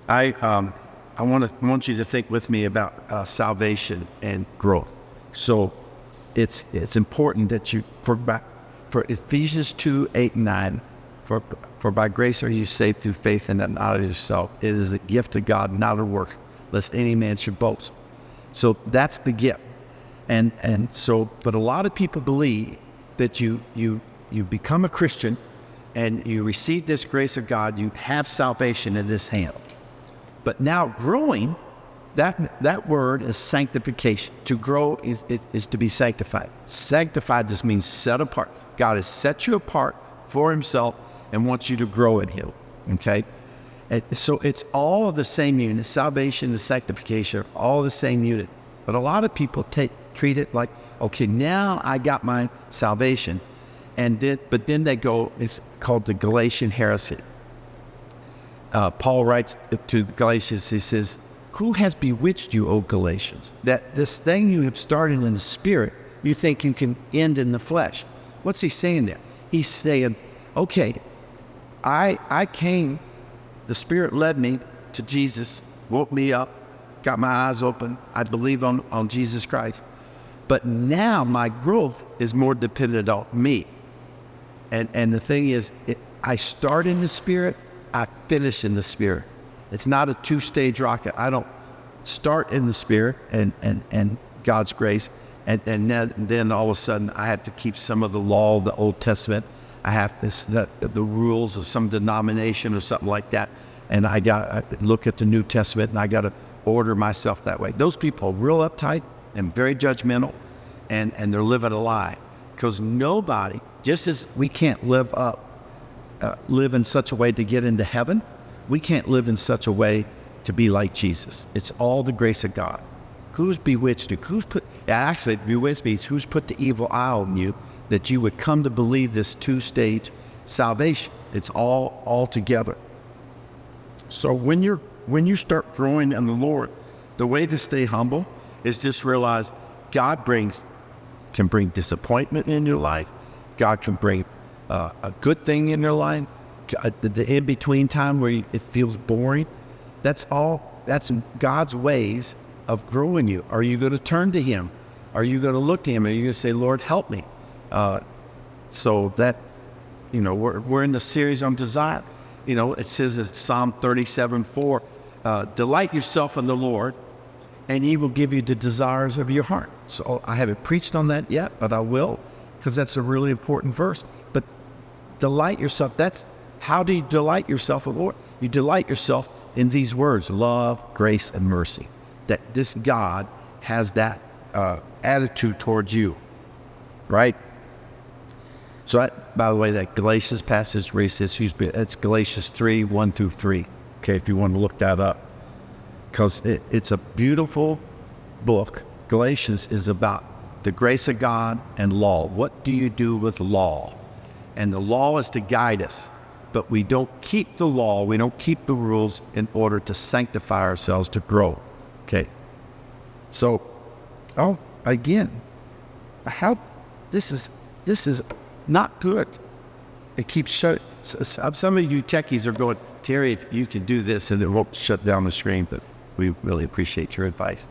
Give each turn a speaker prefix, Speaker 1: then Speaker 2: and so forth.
Speaker 1: I want you to think with me about salvation and growth. So it's important that for Ephesians 2:8-9, for by grace are you saved through faith, and that not of yourself. It is a gift of God, not a work, lest any man should boast. So that's the gift. But a lot of people believe that you become a Christian and you receive this grace of God, you have salvation in this hand. But now growing, that word is sanctification. To grow is to be sanctified. Sanctified just means set apart. God has set you apart for himself and wants you to grow in him, okay? And so it's all the same unit. Salvation and sanctification are all the same unit. But a lot of people treat it like, okay, now I got my salvation. But then they go, it's called the Galatian heresy. Paul writes to Galatians, he says, who has bewitched you, O Galatians, that this thing you have started in the spirit, you think you can end in the flesh? What's he saying there? He's saying, okay, I came, the Spirit led me to Jesus, woke me up, got my eyes open, I believe on Jesus Christ. But now my growth is more dependent on me. And the thing is, I start in the Spirit, I finish in the Spirit. It's not a two-stage rocket. I don't start in the Spirit and God's grace, and then all of a sudden I have to keep some of the law of the Old Testament. I have the rules of some denomination or something like that, and I look at the New Testament and I got to order myself that way. Those people are real uptight and very judgmental, and they're living a lie. Because nobody, just as we can't live in such a way to get into heaven, we can't live in such a way to be like Jesus. It's all the grace of God. Who's bewitched you? Bewitched means who's put the evil eye on you that you would come to believe this two-stage salvation. It's all together. So when you start growing in the Lord, the way to stay humble is just realize God can bring disappointment in your life. God can bring a good thing in your life. The in-between time where it feels boring. That's God's ways of growing you. Are you going to turn to him? Are you going to look to him? Are you going to say, Lord, help me? So that, we're in the series on desire. It says in Psalm 37:4, delight yourself in the Lord, and he will give you the desires of your heart. So I haven't preached on that yet, but I will, because that's a really important verse. But delight yourself. How do you delight yourself in the Lord? You delight yourself in these words: love, grace, and mercy. That this God has that attitude towards you, right? So by the way, that Galatians passage where he says, it's Galatians 3:1-3. Okay, if you want to look that up. Because it's a beautiful book. Galatians is about the grace of God and law. What do you do with law? And the law is to guide us. But we don't keep the law, we don't keep the rules in order to sanctify ourselves, to grow. Okay. So, again, this is not good. It keeps shut. Some of you techies are going, Terry, if you can do this and it won't shut down the screen, but we really appreciate your advice.